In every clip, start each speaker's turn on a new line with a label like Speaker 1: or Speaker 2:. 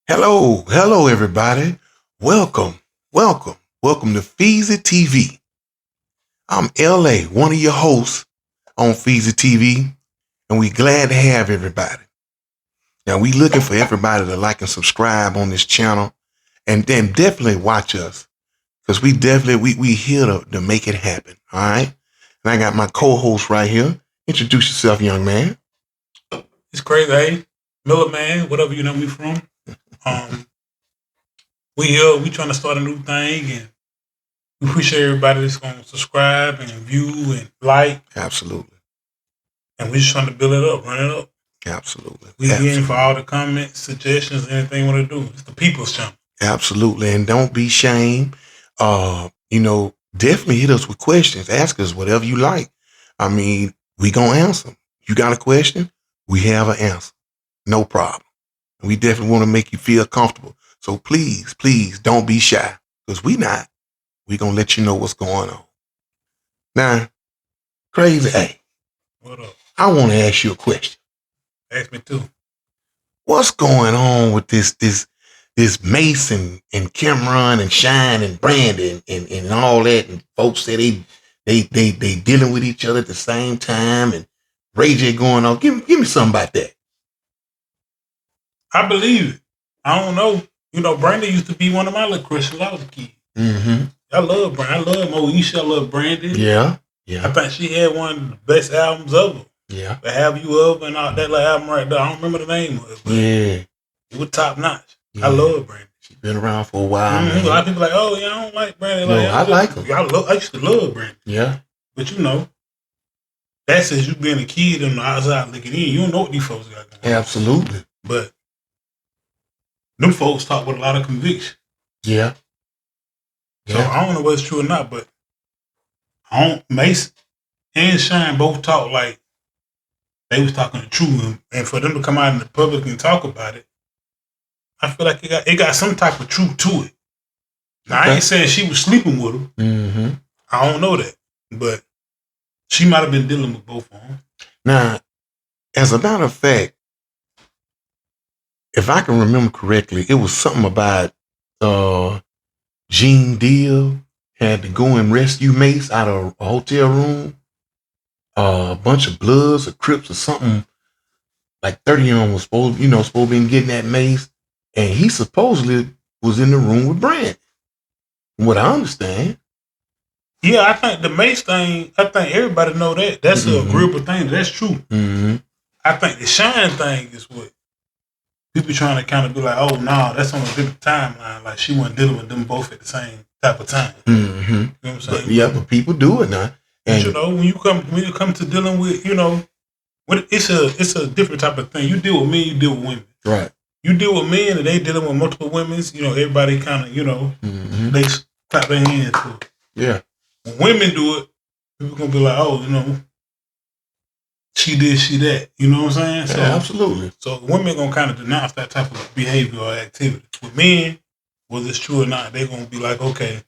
Speaker 1: Hello, everybody. Welcome to Feezy TV. I'm LA, one of your hosts on Feezy TV, and we glad to have everybody. Now, we looking for everybody to like and subscribe on this channel, and then definitely watch us, because we here to make it happen, all right? And I got my co-host right here. Introduce yourself, young man.
Speaker 2: It's crazy, hey? Miller Man, whatever you know me from. Um, we trying to start a new thing, and we appreciate everybody that's going to subscribe and view and like,
Speaker 1: Absolutely.
Speaker 2: and we just trying to build it up, run it up.
Speaker 1: Absolutely.
Speaker 2: We getting for all the comments, suggestions, anything you want to do. It's the people's channel.
Speaker 1: Absolutely. And don't be ashamed. Definitely hit us with questions. Ask us whatever you like. I mean, we gonna answer them. You got a question? We have an answer. No problem. We definitely want to make you feel comfortable. So please don't be shy. Because we not. We gonna let you know what's going on. Now, Crazy A,
Speaker 2: What up?
Speaker 1: I want to ask you a question.
Speaker 2: Ask me too.
Speaker 1: What's going on with this Mace and Cameron and Shine and Brandon and all that, and folks say they dealing with each other at the same time, and Ray J going on. Give me something about that.
Speaker 2: I believe it. I don't know. You know, Brandon used to be one of my little crushes when I was a kid.
Speaker 1: Mm-hmm.
Speaker 2: I love Brandon. I love Moesha. I love Brandon.
Speaker 1: Yeah.
Speaker 2: I think she had one of the best albums ever.
Speaker 1: Yeah.
Speaker 2: The Have You Up and all that like album right there. I don't remember the name of it. But it was top notch. Yeah. I love Brandon.
Speaker 1: She's been around for a while.
Speaker 2: Mm-hmm. A lot of people like, oh yeah, I don't like Brandon.
Speaker 1: No, I like him.
Speaker 2: I used to love Brandon.
Speaker 1: Yeah.
Speaker 2: But you know, that's as you being a kid on the outside looking in. You don't know what these folks got going on.
Speaker 1: Absolutely.
Speaker 2: But them folks talk with a lot of conviction.
Speaker 1: Yeah.
Speaker 2: So I don't know whether it's true or not, but Mace and Shine both talk like they was talking the truth, and for them to come out in the public and talk about it, I feel like it got some type of truth to it. Now I ain't saying she was sleeping with him.
Speaker 1: Mm-hmm.
Speaker 2: I don't know that, but she might have been dealing with both of them.
Speaker 1: Now, as a matter of fact, if I can remember correctly, it was something about Gene Deal had to go and rescue Mace out of a hotel room. A bunch of Bloods or Crips or something, like 30 of them was supposed to be getting that Mace, and he supposedly was in the room with Brand. From what I understand.
Speaker 2: Yeah, I think the Mace thing, I think everybody know that. That's a agreeable thing. That's true.
Speaker 1: Mm-hmm.
Speaker 2: I think the Shine thing is what people trying to kind of be like, oh, no, that's on a different timeline. Like, she wasn't dealing with them both at the same type of time.
Speaker 1: Mm-hmm.
Speaker 2: You know what I'm saying?
Speaker 1: But people do it now.
Speaker 2: And you know, when you come to dealing with, you know, it's a different type of thing. You deal with men, you deal with women.
Speaker 1: Right.
Speaker 2: You deal with men and they dealing with multiple women, you know, everybody kind of, you know, they clap their hands to it.
Speaker 1: Yeah.
Speaker 2: When women do it, people gonna be like, oh, you know, she did, she that. You know what I'm saying? So,
Speaker 1: yeah, absolutely.
Speaker 2: So women gonna kind of denounce that type of behavior or activity. With men, whether it's true or not, they gonna be like, okay,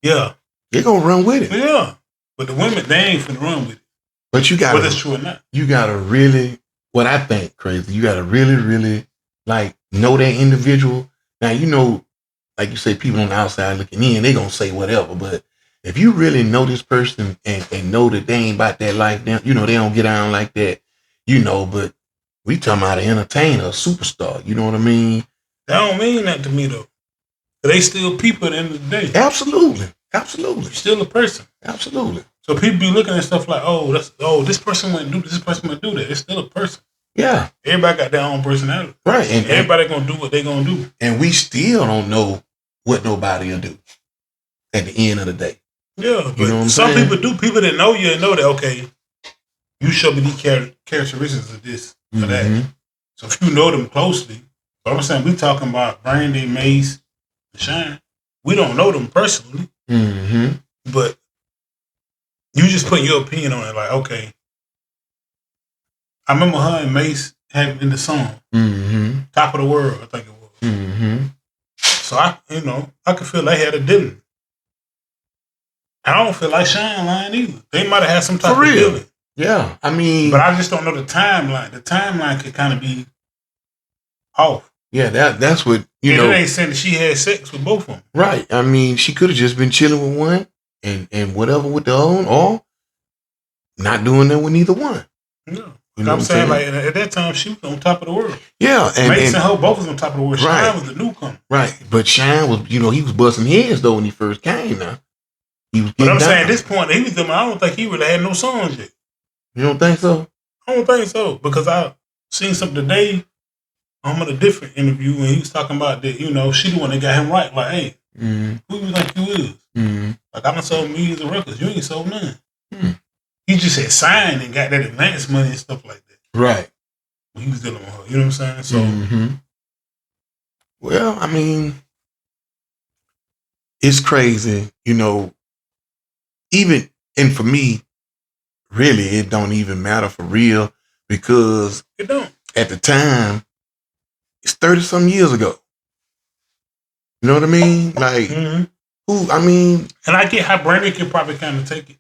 Speaker 2: yeah.
Speaker 1: They're gonna run with it.
Speaker 2: Yeah. But the women, they ain't finna run with it.
Speaker 1: But you gotta,
Speaker 2: whether it's true or not.
Speaker 1: You gotta really, what I think, Crazy, you gotta really, like, know that individual. Now, you know, like you say, people on the outside looking in, they gonna say whatever. But if you really know this person and know that they ain't about that life, you know, they don't get on like that, you know, but we talking about an entertainer, a superstar, you know what I mean?
Speaker 2: That don't mean that to me, though. They still people at the end of the day.
Speaker 1: Absolutely.
Speaker 2: Still a person.
Speaker 1: Absolutely.
Speaker 2: So people be looking at stuff like, this person wouldn't do this person would do that. It's still a person.
Speaker 1: Yeah.
Speaker 2: Everybody got their own personality.
Speaker 1: Right.
Speaker 2: And everybody gonna do what they gonna do.
Speaker 1: And we still don't know what nobody will do at the end of the day.
Speaker 2: Yeah. But
Speaker 1: you know what I'm
Speaker 2: some
Speaker 1: saying?
Speaker 2: people do. People that know you and know that, okay, you show me these characteristics of this or that. So if you know them closely, so I'm saying we talking about Brandon, Mace, and Shine. We don't know them personally. But you just put your opinion on it, like, okay. I remember her and Mace had in the song, "Top of the World," I think it was. So I could feel they had a dealing. I don't feel like Shine lying either. They might have had some type of dealing.
Speaker 1: Yeah, I mean,
Speaker 2: but I just don't know the timeline. The timeline could kind of be off.
Speaker 1: Yeah, that's what you
Speaker 2: and
Speaker 1: know.
Speaker 2: It ain't saying that she had sex with both of them.
Speaker 1: Right. I mean, she could have just been chilling with one and whatever with the other one, or not doing that with neither one.
Speaker 2: No.
Speaker 1: You know
Speaker 2: I'm
Speaker 1: what
Speaker 2: saying?
Speaker 1: I'm saying?
Speaker 2: Like at that time, she was on top of the world.
Speaker 1: Yeah,
Speaker 2: Mason and Hope both was on top of the world.
Speaker 1: Right.
Speaker 2: Shine was the newcomer.
Speaker 1: Right. But Shine was, he was busting heads though when he first came. Now he was.
Speaker 2: But I'm
Speaker 1: down.
Speaker 2: saying at this point, he was. I don't think he really had no songs yet.
Speaker 1: You don't think so?
Speaker 2: I don't think so, because I seen something today. I'm on a different interview, and he was talking about that. She the one that got him right. Like, hey, who you think you is? Like, I done sold millions of records. You ain't sold none. He just had signed and got that advance money and stuff like that.
Speaker 1: Right.
Speaker 2: When he was dealing with her. You know what I'm saying? So,
Speaker 1: well, I mean, it's crazy. Even and for me, really, it don't even matter for real, because
Speaker 2: it don't.
Speaker 1: At the time, it's 30-some years ago. You know what I mean? Like, who? I mean,
Speaker 2: and I get how Brandy can probably kind of take it.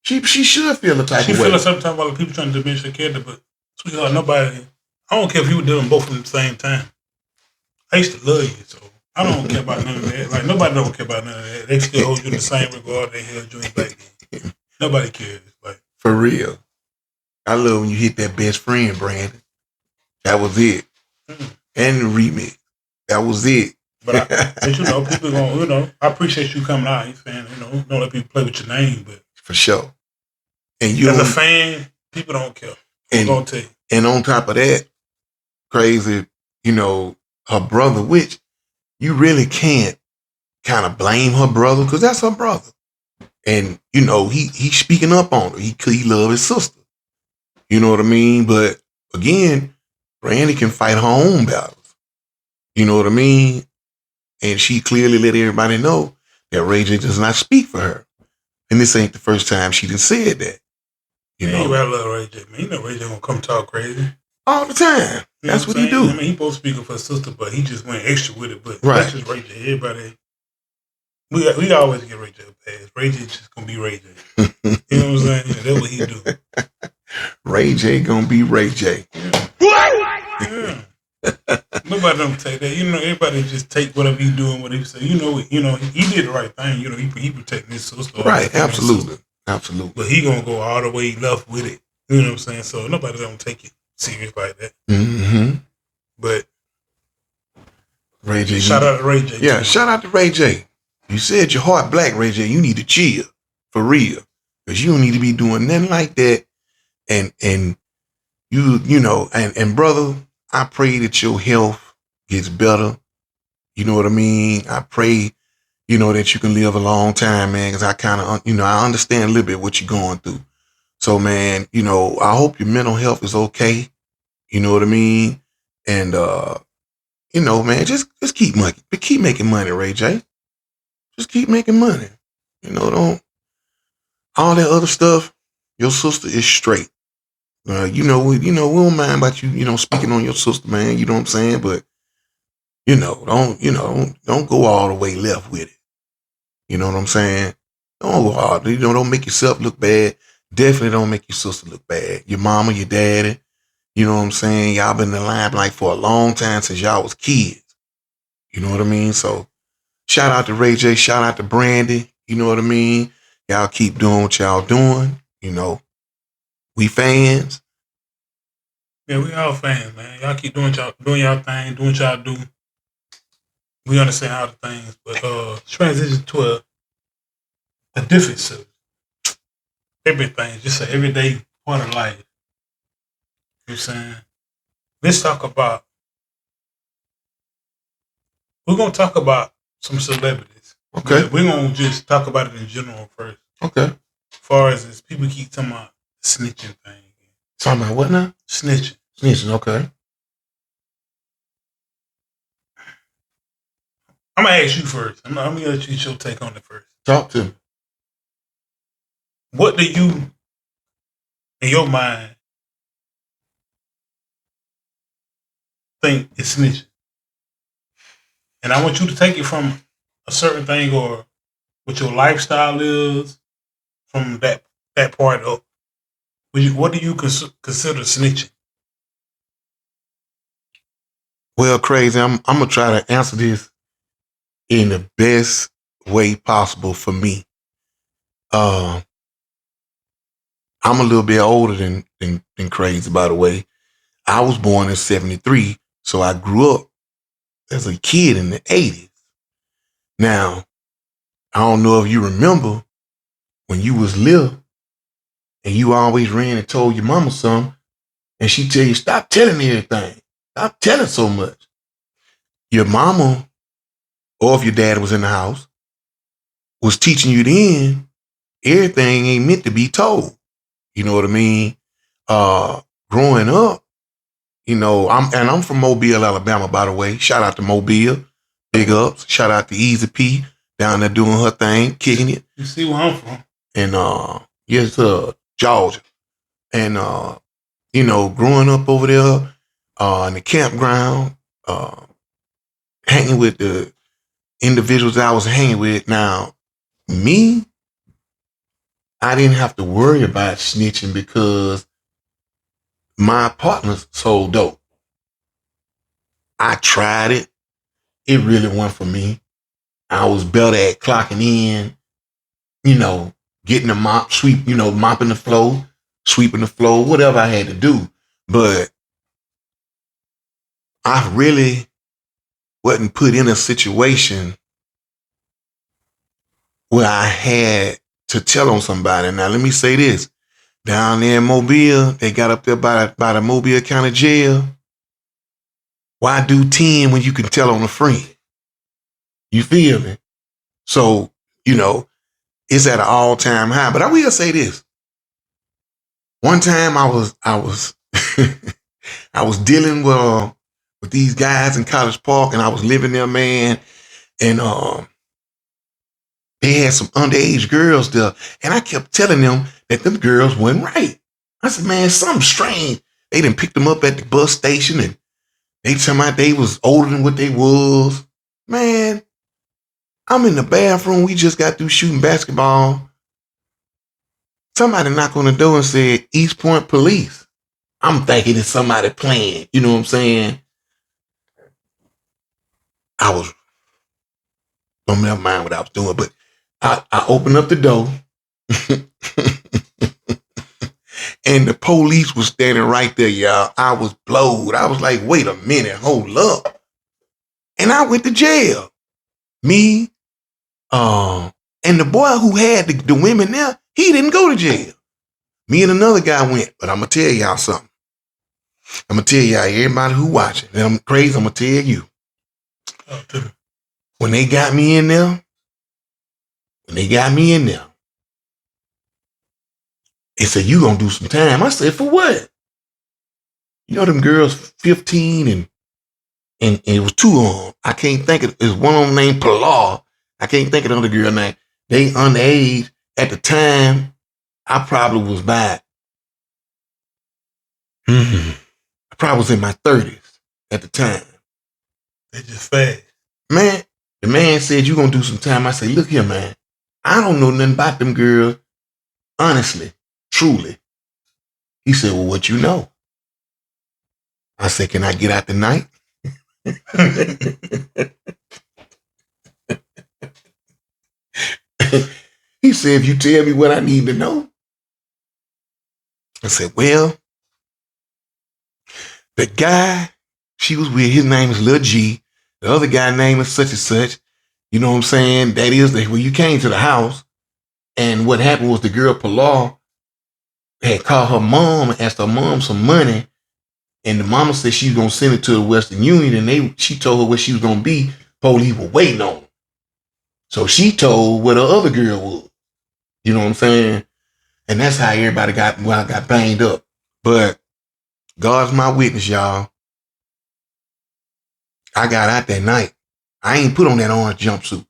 Speaker 1: She should feel the type of way.
Speaker 2: She feel like sometimes while people trying to diminish her character, but sweetheart, nobody. I don't care if you were doing both at the same time. I used to love you, so I don't care about none of that. Like, nobody don't care about none of that. They still hold you in the same regard they held you in back then. Nobody cares. Like,
Speaker 1: for real. I love when you hit that best friend, Brandon. That was it. And the remix. That was it.
Speaker 2: But people going, I appreciate you coming out. You saying, don't let people play with your name, but
Speaker 1: for sure. And you,
Speaker 2: as a fan, people don't care. I'm gonna tell you.
Speaker 1: And on top of that, crazy, her brother, which you really can't kind of blame her brother, because that's her brother. And he's speaking up on her. He love his sister. You know what I mean? But again, Brandy can fight her own battles. You know what I mean? And she clearly let everybody know that Ray J does not speak for her. And this ain't the first time she done said that.
Speaker 2: I love Ray J, man. Ray J gonna come talk crazy
Speaker 1: all the time. That's what he do.
Speaker 2: I mean, he supposed to speak for his sister, but he just went extra with it. But
Speaker 1: right.
Speaker 2: That's just Ray J. Everybody, we always get Ray J a pass. Ray J just gonna be Ray J. You know what I'm saying? That's what he do.
Speaker 1: Ray J gonna be Ray J.
Speaker 2: Yeah. What? Yeah. Nobody don't take that. Everybody just take whatever he doing, what he say. He did the right thing. He protecting his sister.
Speaker 1: Right, absolutely. Absolutely.
Speaker 2: But he gonna go all the way left with it. You know what I'm saying? So nobody don't take it serious like that. But
Speaker 1: Ray J.
Speaker 2: Shout out to Ray J.
Speaker 1: Yeah, shout out to Ray J. You said your heart black, Ray J. You need to chill. For real. Because you don't need to be doing nothing like that. And and brother, I pray that your health gets better. You know what I mean? I pray, that you can live a long time, man, because I kind of, I understand a little bit what you're going through. So, man, I hope your mental health is okay. You know what I mean? And, man, just keep making money, Ray J. Just keep making money. Don't, all that other stuff, your sister is straight. We don't mind about you, speaking on your sister, man. You know what I'm saying? But, don't go all the way left with it. You know what I'm saying? Don't go hard. Don't make yourself look bad. Definitely don't make your sister look bad. Your mama, your daddy. You know what I'm saying? Y'all been in the limelight for a long time since y'all was kids. You know what I mean? So shout out to Ray J. Shout out to Brandy. You know what I mean? Y'all keep doing what y'all doing. We fans.
Speaker 2: Yeah, we all fans, man. Y'all keep doing y'all thing, doing what y'all do. We understand how the things, but transition to a different subject. Everything, just an everyday part of life. You know what I'm saying? Let's talk about. We're gonna talk about some celebrities.
Speaker 1: Okay.
Speaker 2: We're gonna just talk about it in general first.
Speaker 1: Okay.
Speaker 2: As far as this, people keep talking about the snitching thing.
Speaker 1: Talking about what now?
Speaker 2: Snitching.
Speaker 1: Snitching, okay.
Speaker 2: I'm going to ask you first. I'm going to let you get your take on it first.
Speaker 1: Talk to me.
Speaker 2: What do you, in your mind, think is snitching? And I want you to take it from a certain thing or what your lifestyle is from that part up. What do you consider snitching?
Speaker 1: Well, crazy. I'm gonna try to answer this in the best way possible for me. Uh, I'm a little bit older than crazy, by the way. I was born in '73, so I grew up as a kid in the '80s. Now, I don't know if you remember when you was little and you always ran and told your mama something, and she tell you, stop telling me everything. Stop telling so much. Your mama, or if your dad was in the house, was teaching you then everything ain't meant to be told. You know what I mean? Growing up, I'm from Mobile, Alabama, by the way. Shout out to Mobile. Big ups. Shout out to Easy P down there doing her thing, kicking it.
Speaker 2: You see where I'm from.
Speaker 1: And yes, Georgia. And growing up over there in the campground, hanging with the individuals I was hanging with. Now, me, I didn't have to worry about snitching because my partners sold dope. I tried it. It really wasn't for me. I was better at clocking in, getting the mop, mopping the floor, sweeping the floor, whatever I had to do. But I really wasn't put in a situation where I had to tell on somebody. Now, let me say this. Down there in Mobile, they got up there by the Mobile County Jail. Why do 10 when you can tell on a friend? You feel me? So, it's at an all-time high. But I will say this. One time I was I was dealing with these guys in College Park, and I was living there, man. And they had some underage girls there, and I kept telling them that them girls wasn't right. I said, man, something strange. They done picked them up at the bus station, and they talking about they was older than what they was. Man, I'm in the bathroom. We just got through shooting basketball. Somebody knocked on the door and said, East Point Police. I'm thinking it's somebody playing. You know what I'm saying? Don't never mind what I was doing, but I opened up the door and the police was standing right there, y'all. I was blowed. I was like, wait a minute, hold up. And I went to jail. Me, and the boy who had the women there, he didn't go to jail. Me and another guy went, but I'm going to tell y'all something. I'm going to tell y'all, everybody who watching, and I'm crazy, I'm going to tell you. When they got me in there, they said, you going to do some time. I said, for what? Them girls 15 and it was two of them. I can't think of it. There's one of them named Pilar. I can't think of the other girl name. They underage. At the time, I probably was I probably was in my 30s at the time.
Speaker 2: They just fast.
Speaker 1: Man, the man said, you going to do some time. I said, look here, man. I don't know nothing about them girls. Honestly, truly. He said, well, what you know? I said, can I get out tonight? He said, if you tell me what I need to know. I said, well, the guy she was with, his name is Lil G. The other guy name is such and such. You know what I'm saying? That is when you came to the house, and what happened was the girl Pilar had called her mom and asked her mom some money, and the mama said she was gonna send it to the Western Union, and she told her where she was gonna be. Police were waiting on her. So she told where the other girl was. You know what I'm saying? And that's how everybody got banged up. But God's my witness, y'all. I got out that night. I ain't put on that orange jumpsuit.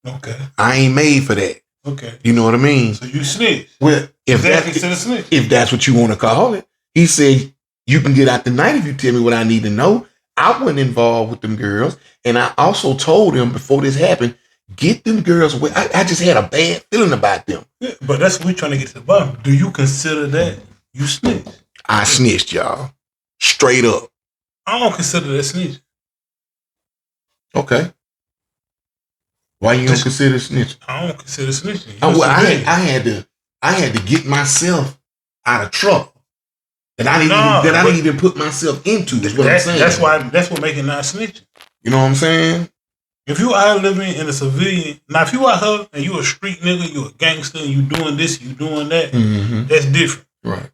Speaker 2: Okay.
Speaker 1: I ain't made for that.
Speaker 2: Okay.
Speaker 1: You know what I mean?
Speaker 2: So you snitched.
Speaker 1: Well, if that's what you want to call it. He said, you can get out tonight if you tell me what I need to know. I wasn't involved with them girls. And I also told him before this happened, get them girls away. I just had a bad feeling about them.
Speaker 2: Yeah, but that's what we're trying to get to the bottom. Do you consider that you snitched?
Speaker 1: I snitched, y'all. Straight up.
Speaker 2: I don't consider that snitching.
Speaker 1: Okay. Why you don't consider snitching?
Speaker 2: I don't consider snitching.
Speaker 1: I had to get myself out of trouble that I didn't even put myself into. That's what I'm saying.
Speaker 2: That's what making not snitching.
Speaker 1: You know what I'm saying?
Speaker 2: If you out here living in a civilian, now if you out here and you a street nigga, you a gangster, and you doing this, you doing that, that's different.
Speaker 1: Right.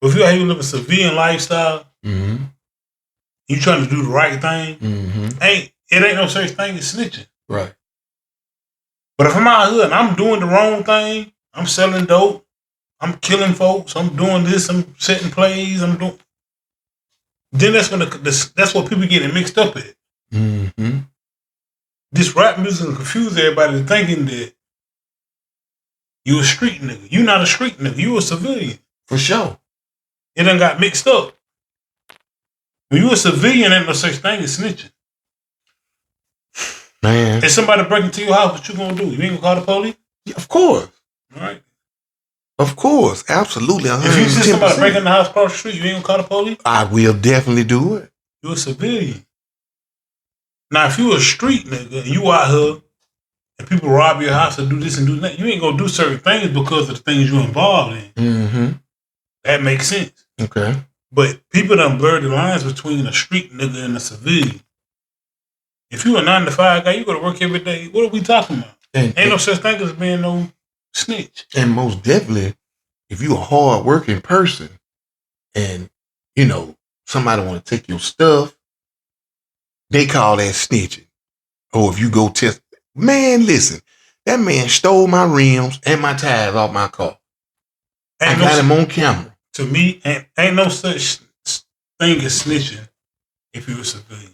Speaker 2: But if you out here living a civilian lifestyle,
Speaker 1: Mm-hmm.
Speaker 2: you trying to do the right thing, it ain't no such thing as snitching.
Speaker 1: Right.
Speaker 2: But if I'm out here and I'm doing the wrong thing, I'm selling dope, I'm killing folks, I'm doing this, I'm setting plays, then that's when that's what people getting mixed up at.
Speaker 1: Mm-hmm.
Speaker 2: This rap music confuse everybody thinking that you a street nigga. You not a street nigga. You a civilian.
Speaker 1: For sure.
Speaker 2: It done got mixed up. When you a civilian, ain't no such thing as snitching.
Speaker 1: Man.
Speaker 2: If somebody break into your house, what you gonna do? You ain't gonna call the police?
Speaker 1: Yeah, of course.
Speaker 2: All right.
Speaker 1: Of course. Absolutely. 110%.
Speaker 2: If you see somebody breaking the house across the street, you ain't gonna call the police?
Speaker 1: I will definitely do it.
Speaker 2: You a civilian. Now, if you a street nigga and you out here and people rob your house and do this and do that, you ain't gonna do certain things because of the things you're involved in.
Speaker 1: Mm-hmm.
Speaker 2: That makes sense.
Speaker 1: Okay.
Speaker 2: But people done blur the lines between a street nigga and a civilian. If you a 9-to-5 guy, you go to work every day. What are we talking about? Ain't no such thing as being no snitch.
Speaker 1: And most definitely, if you a hard working person and, you know, somebody want to take your stuff, they call that snitching. Or if you go test, man, listen, that man stole my rims and my tires off my car. I got him on camera.
Speaker 2: To me, ain't no such thing as snitching if you a civilian.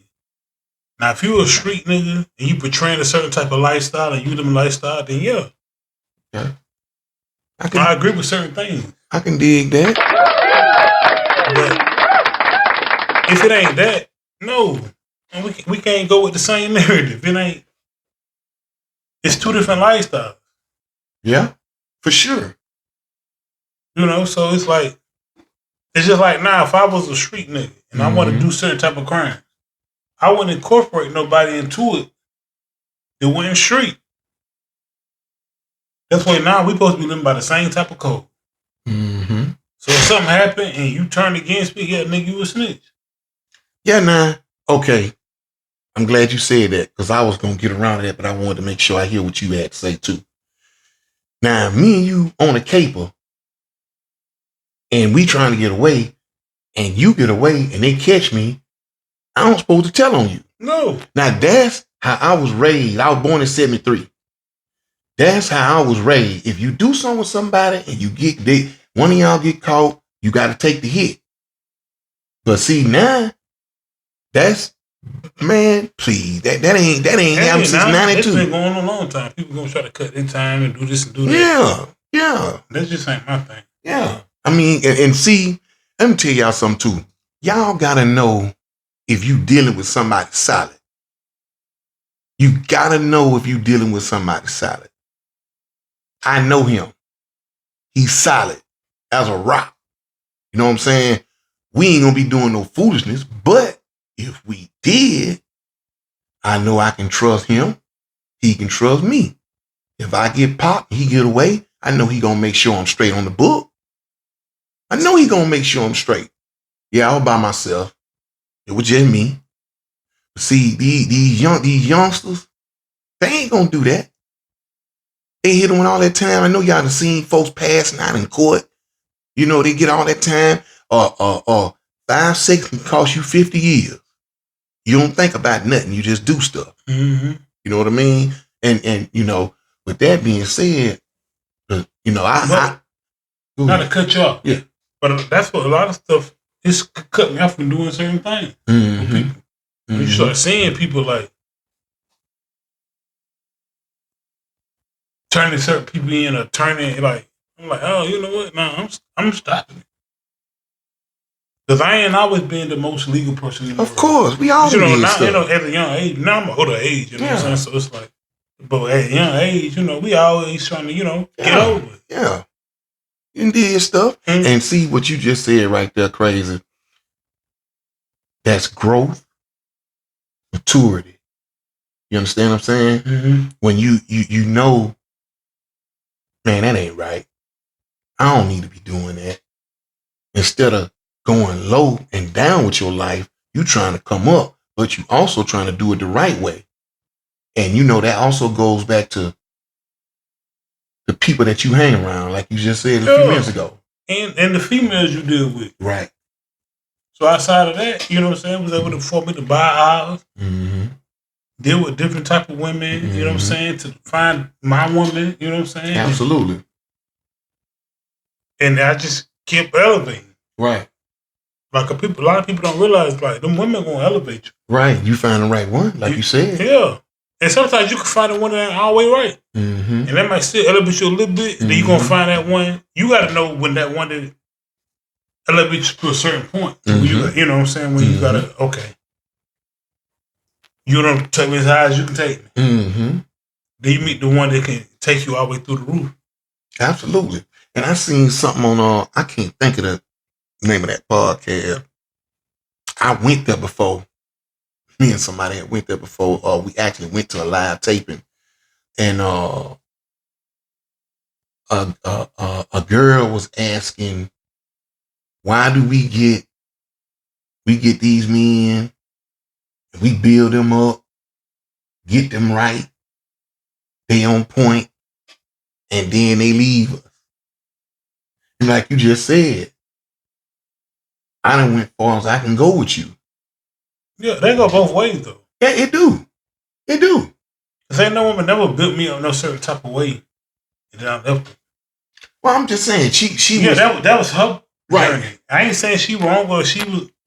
Speaker 2: Now, if you a street nigga and you portraying a certain type of lifestyle and you live a lifestyle, then yeah. I agree with certain things.
Speaker 1: I can dig that.
Speaker 2: But if it ain't that, no. And we can't go with the same narrative. It ain't. It's two different lifestyles.
Speaker 1: Yeah, for sure.
Speaker 2: You know, so it's like, it's just like now, if I was a street nigga and I want to do certain type of crime, I wouldn't incorporate nobody into it that wasn't street. That's why now we supposed to be living by the same type of code.
Speaker 1: Mm-hmm.
Speaker 2: So if something happened and you turned against me, yeah, nigga, you a snitch.
Speaker 1: Yeah, nah. Okay. I'm glad you said that because I was going to get around to that, but I wanted to make sure I hear what you had to say too. Now, me and you on a caper and we trying to get away and you get away and they catch me, I don't supposed to tell on you.
Speaker 2: No.
Speaker 1: Now, that's how I was raised. I was born in 73. That's how I was raised. If you do something with somebody and one of y'all get caught, you got to take the hit. But see, now, that's, man, please, that ain't happened since 92.
Speaker 2: It's been going on a long time. People gonna try to cut their time and do this and do that.
Speaker 1: Yeah.
Speaker 2: That just ain't my thing.
Speaker 1: Yeah. I mean, and see, let me tell y'all something too. Y'all gotta know if you dealing with somebody solid. You gotta know if you dealing with somebody solid. I know him. He's solid as a rock. You know what I'm saying? We ain't gonna be doing no foolishness, but if we did, I know I can trust him. He can trust me. If I get popped, he get away, I know he gonna make sure I'm straight on the book. I know he gonna make sure I'm straight. Yeah, I was by myself. It was just me. See, these youngsters, they ain't gonna do that. They hit them with all that time. I know y'all done seen folks passing out in court. You know, they get all that time. 5 seconds can cost you 50 years. You don't think about nothing. You just do stuff.
Speaker 2: Mm-hmm.
Speaker 1: You know what I mean? And you know, with that being said, you know,
Speaker 2: not to cut you off.
Speaker 1: Yeah.
Speaker 2: But that's what a lot of stuff is cut me off from doing certain things.
Speaker 1: Mm-hmm.
Speaker 2: With people. When you start seeing people like turning certain people in or turning like, I'm like, oh, you know what? No, I'm stopping it. Because I ain't always been the most legal person in the world.
Speaker 1: Of course, we all
Speaker 2: now,
Speaker 1: stuff.
Speaker 2: You know, at a young age, now I'm an older age, you know what I'm saying? So it's like, but at a young age, you know, we always trying to, you know, get over it.
Speaker 1: Yeah. You did stuff. Mm-hmm. And see what you just said right there, crazy. That's growth, maturity. You understand what I'm saying?
Speaker 2: Mm-hmm.
Speaker 1: When you know, man, that ain't right. I don't need to be doing that. Instead of going low and down with your life, you trying to come up, but you also trying to do it the right way. And you know that also goes back to the people that you hang around, like you just said a few minutes ago.
Speaker 2: And the females you deal with.
Speaker 1: Right.
Speaker 2: So outside of that, you know what I'm saying, was able for me to buy a house, deal with different type of women, you know what I'm saying, to find my woman, you know what I'm saying?
Speaker 1: Absolutely.
Speaker 2: And I just kept elevating.
Speaker 1: Right.
Speaker 2: Like a lot of people don't realize, like, them women gonna elevate you.
Speaker 1: Right. You find the right one, like you said.
Speaker 2: Yeah. And sometimes you can find the one that ain't always right. And that might still elevate you a little bit. Then you're gonna find that one. You gotta know when that one that elevates you to a certain point. You know what I'm saying? When you gotta, okay. You don't take me as high as you can take me. Then you meet the one that can take you all the way through the roof.
Speaker 1: Absolutely. And I seen something on I can't think of the name of that podcast. I went there before. Me and somebody had went there before. We actually went to a live taping, and a girl was asking, "Why do we get these men? We build them up, get them right, they on point, and then they leave us?" And like you just said, I done went far as I can go with you.
Speaker 2: Yeah, they go both ways though.
Speaker 1: Yeah, it do. It do.
Speaker 2: Cause ain't no woman never built me up no certain type of way. And then I left her.
Speaker 1: Well, I'm just saying she
Speaker 2: yeah,
Speaker 1: was,
Speaker 2: that was her
Speaker 1: right.
Speaker 2: journey. I ain't saying she wrong, but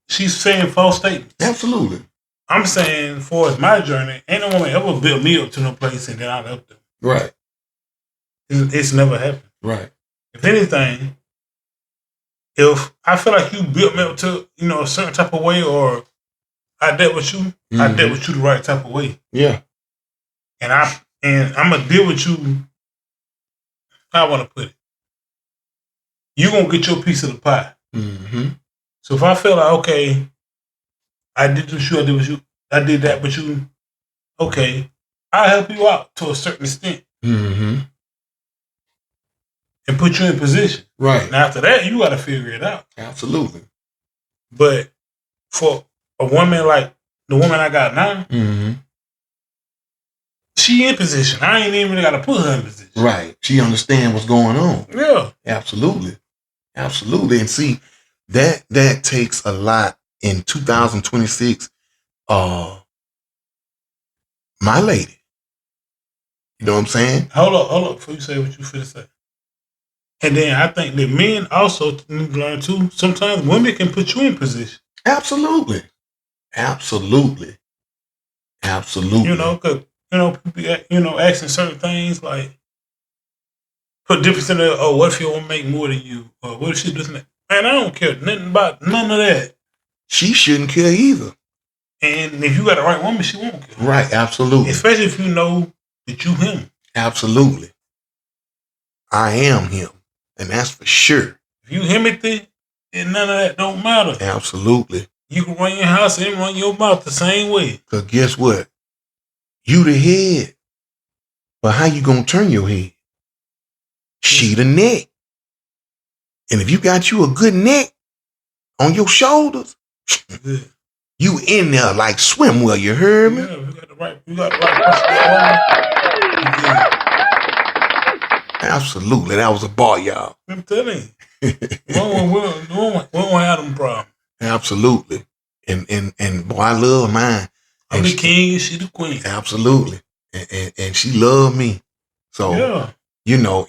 Speaker 2: she's saying false statements.
Speaker 1: Absolutely.
Speaker 2: I'm saying for as my journey, ain't no woman ever built me up to no place and then I left her.
Speaker 1: Right.
Speaker 2: It's never happened.
Speaker 1: Right.
Speaker 2: If anything, if I feel like you built me up to, a certain type of way, or I dealt with you, I dealt with you the right type of way.
Speaker 1: Yeah.
Speaker 2: And I'm gonna deal with you. How I want to put it. You gonna get your piece of the pie. So if I feel like, okay, I did this with you, I did that with you, okay, I'll help you out to a certain extent. And put you in position.
Speaker 1: Right.
Speaker 2: Now after that, you gotta figure it out.
Speaker 1: Absolutely.
Speaker 2: But for a woman like the woman I got now, she in position. I ain't even really gotta put her in position.
Speaker 1: Right. She understand what's going on.
Speaker 2: Yeah.
Speaker 1: Absolutely. Absolutely. And see, that takes a lot in 2026. My lady. You know what I'm saying?
Speaker 2: Hold up before you say what you finna say. And then I think that men also need to learn too. Sometimes women can put you in position.
Speaker 1: Absolutely. Absolutely. Absolutely.
Speaker 2: Because people, asking certain things like, put difference in the, what if you want to make more than you? Or what if she doesn't? Man, I don't care nothing about none of that.
Speaker 1: She shouldn't care either.
Speaker 2: And if you got the right woman, she won't care.
Speaker 1: Right, absolutely.
Speaker 2: Especially if you know that you him.
Speaker 1: Absolutely. I am him. And that's for sure.
Speaker 2: If you him it, then none of that don't matter.
Speaker 1: Absolutely.
Speaker 2: You can run your house and run your mouth the same way.
Speaker 1: Because guess what? You the head. But how you going to turn your head? She the neck. And if you got you a good neck on your shoulders, you in there like swimwear, you heard me?
Speaker 2: Yeah, you got the right person.
Speaker 1: Absolutely. That was a bar, y'all.
Speaker 2: I'm telling you. We won't have them problems.
Speaker 1: Absolutely. And boy, I love mine.
Speaker 2: I'm the king and she the queen.
Speaker 1: Absolutely. And she loved me. So,
Speaker 2: yeah.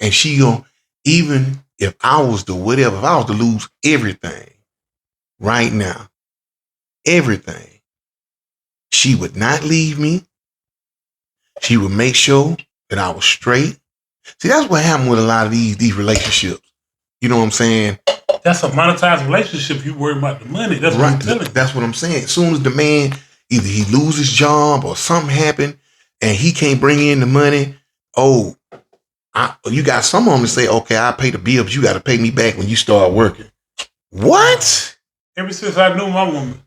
Speaker 1: And she gonna, even if I was to whatever, if I was to lose everything right now, everything, she would not leave me. She would make sure that I was straight. See, that's what happened with a lot of these relationships. You know what I'm saying?
Speaker 2: That's a monetized relationship. You worry about the money. That's right. What I'm telling you.
Speaker 1: That's what I'm saying. As soon as the man, either he loses his job or something happened and he can't bring in the money, you got some of them to say, okay, I'll pay the bill, but you got to pay me back when you start working. What?
Speaker 2: Ever since I knew my woman,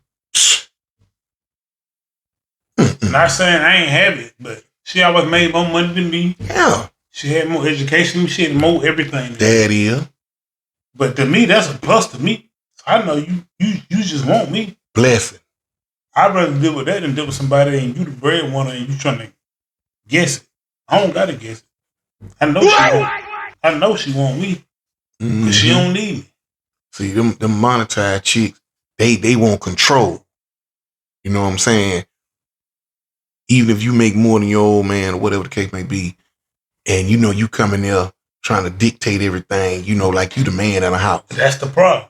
Speaker 2: Not saying I ain't have it, but she always made more money than me.
Speaker 1: Yeah.
Speaker 2: She had more education than me. She had more everything.
Speaker 1: That is.
Speaker 2: But to me, that's a plus to me. I know you just want me.
Speaker 1: Blessing.
Speaker 2: I'd rather deal with that than deal with somebody and you the breadwinner and you trying to guess it. I don't gotta guess it. I know she want me. Because she don't need me.
Speaker 1: See, them monetized chicks, they want control. You know what I'm saying? Even if you make more than your old man or whatever the case may be, and you know you come in there trying to dictate everything, you know, like you the man of the house.
Speaker 2: That's the problem.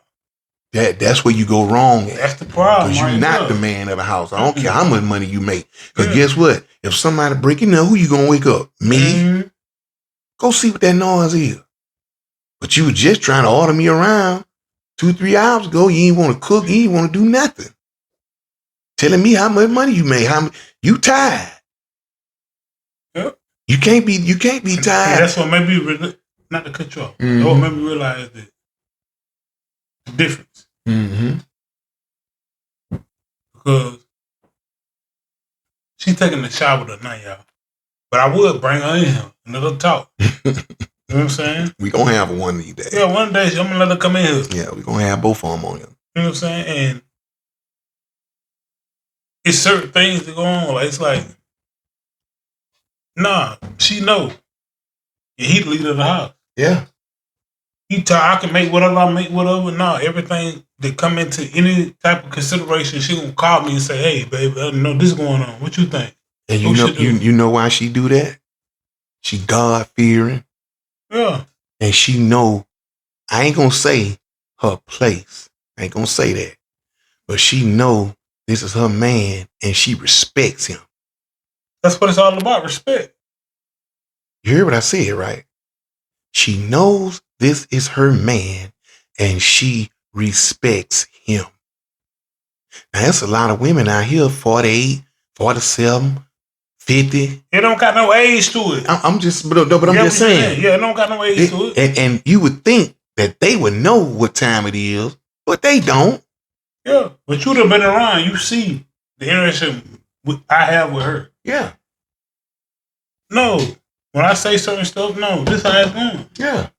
Speaker 1: That's where you go wrong at.
Speaker 2: That's the problem.
Speaker 1: Because you're not the man of the house. I don't care how much money you make. Because guess what? If somebody break in there, who you gonna wake up? Me? Go see what that noise is. But you were just trying to order me around 2-3 hours ago. You ain't want to cook. You ain't want to do nothing. Telling me how much money you made. You tired.
Speaker 2: Yep.
Speaker 1: You can't be tired.
Speaker 2: Yeah, that's what made me not to cut you off. That's what made me realize that the difference. Because she's taking a shower tonight, y'all. But I would bring her in here and let her talk. You know what I'm saying?
Speaker 1: We gonna have one of these days.
Speaker 2: Yeah, one day I'm gonna let her come in here.
Speaker 1: Yeah, we gonna have both of them on here.
Speaker 2: You know what I'm saying? And it's certain things that go on. Like, it's like, nah, she know. And he the leader of the house.
Speaker 1: Yeah.
Speaker 2: He I can make whatever I make, whatever. Nah, everything that come into any type of consideration, she gonna call me and say, "Hey, baby, I know this is going on. What you think?"
Speaker 1: And you know why she do that? She God fearing.
Speaker 2: Yeah.
Speaker 1: And she know, I ain't gonna say her place. I ain't gonna say that. But she know this is her man and she respects him.
Speaker 2: That's what it's all about, respect.
Speaker 1: You hear what I said, right? She knows this is her man and she respects him. Now, there's a lot of women out here, 48, 47, 50.
Speaker 2: It don't got no age to it.
Speaker 1: I'm just saying.
Speaker 2: Yeah, it don't got no age to it.
Speaker 1: And you would think that they would know what time it is, but they don't.
Speaker 2: Yeah, but you'd have been around. You see the interaction I have with her.
Speaker 1: Yeah.
Speaker 2: No, when I say certain stuff, no, this how it's going.
Speaker 1: Yeah.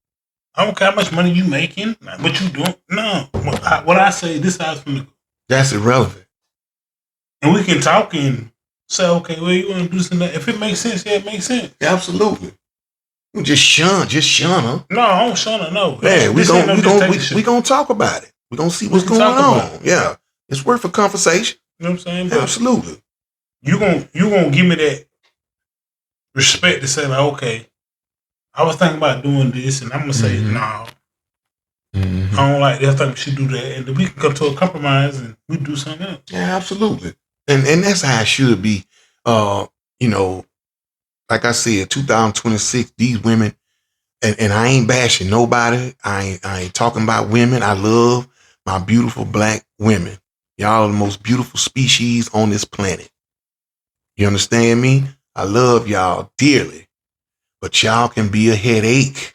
Speaker 2: I don't care how much money you making, what you doing. No, what I say, this how it's going to go.
Speaker 1: That's irrelevant.
Speaker 2: And we can talk and say, okay, well, you want to do this and that. If it makes sense, yeah, it makes sense.
Speaker 1: Absolutely. You just shun her.
Speaker 2: No, I don't shun her, no.
Speaker 1: Yeah, we gonna talk about it. We're gonna see what's going on. Yeah. It's worth a conversation.
Speaker 2: You know what I'm saying?
Speaker 1: But absolutely.
Speaker 2: You gonna give me that respect to say, like, okay, I was thinking about doing this, and I'm gonna say, no. I don't like that. I think we should do that, and then we can come to a compromise and we do something else.
Speaker 1: Yeah, absolutely. And that's how it should be. You know, like I said, 2026, these women, and I ain't bashing nobody. I ain't talking about women. I love my beautiful black women. Y'all are the most beautiful species on this planet. You understand me? I love y'all dearly, but y'all can be a headache.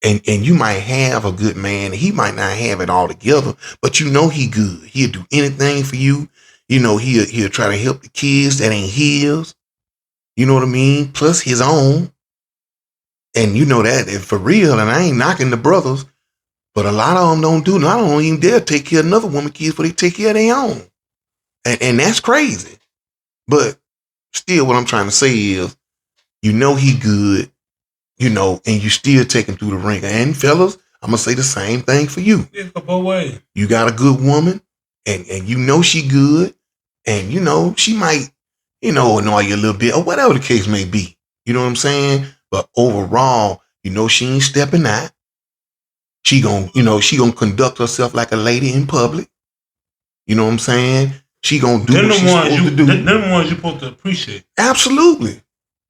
Speaker 1: And you might have a good man. He might not have it all together, but you know he good. He'll do anything for you. You know, he'll try to help the kids that ain't his. You know what I mean? Plus his own. And you know that for real, and I ain't knocking the brothers, but a lot of them don't do. A lot of them don't even dare take care of another woman's kids before they take care of their own. And that's crazy. But still, what I'm trying to say is, you know he good, you know, and you still take him through the ringer. And fellas, I'm going to say the same thing for you.
Speaker 2: Yeah, both ways.
Speaker 1: You got a good woman, and you know she good, and you know she might, you know, annoy you a little bit, or whatever the case may be. You know what I'm saying? But overall, you know she ain't stepping out. She gonna conduct herself like a lady in public. You know what I'm saying? She gonna do what she's supposed to do.
Speaker 2: Them the ones you're supposed to appreciate.
Speaker 1: Absolutely.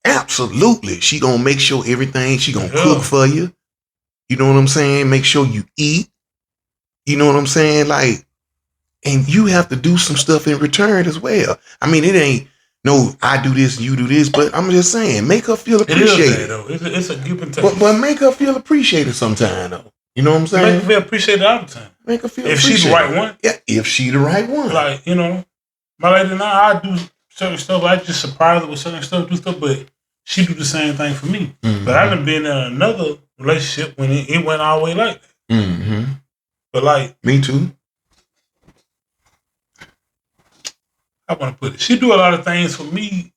Speaker 1: Absolutely. She gonna make sure everything, she gonna cook for you. You know what I'm saying? Make sure you eat. You know what I'm saying? Like, and you have to do some stuff in return as well. I mean, it ain't no, I do this, you do this, but I'm just saying, make her feel appreciated.
Speaker 2: It's a give and take.
Speaker 1: But make her feel appreciated sometime, though. You know what I'm saying?
Speaker 2: Make her feel appreciated all the time.
Speaker 1: Make her feel
Speaker 2: if
Speaker 1: appreciated.
Speaker 2: she's the right one.
Speaker 1: Yeah, if she the right one.
Speaker 2: Like, you know, my lady and I do certain stuff. I just surprise her with certain stuff, do stuff, but she do the same thing for me.
Speaker 1: Mm-hmm.
Speaker 2: But I done been in another relationship when it went all the way like that.
Speaker 1: Mm-hmm.
Speaker 2: But like,
Speaker 1: me too.
Speaker 2: I want to put it. She do a lot of things for me.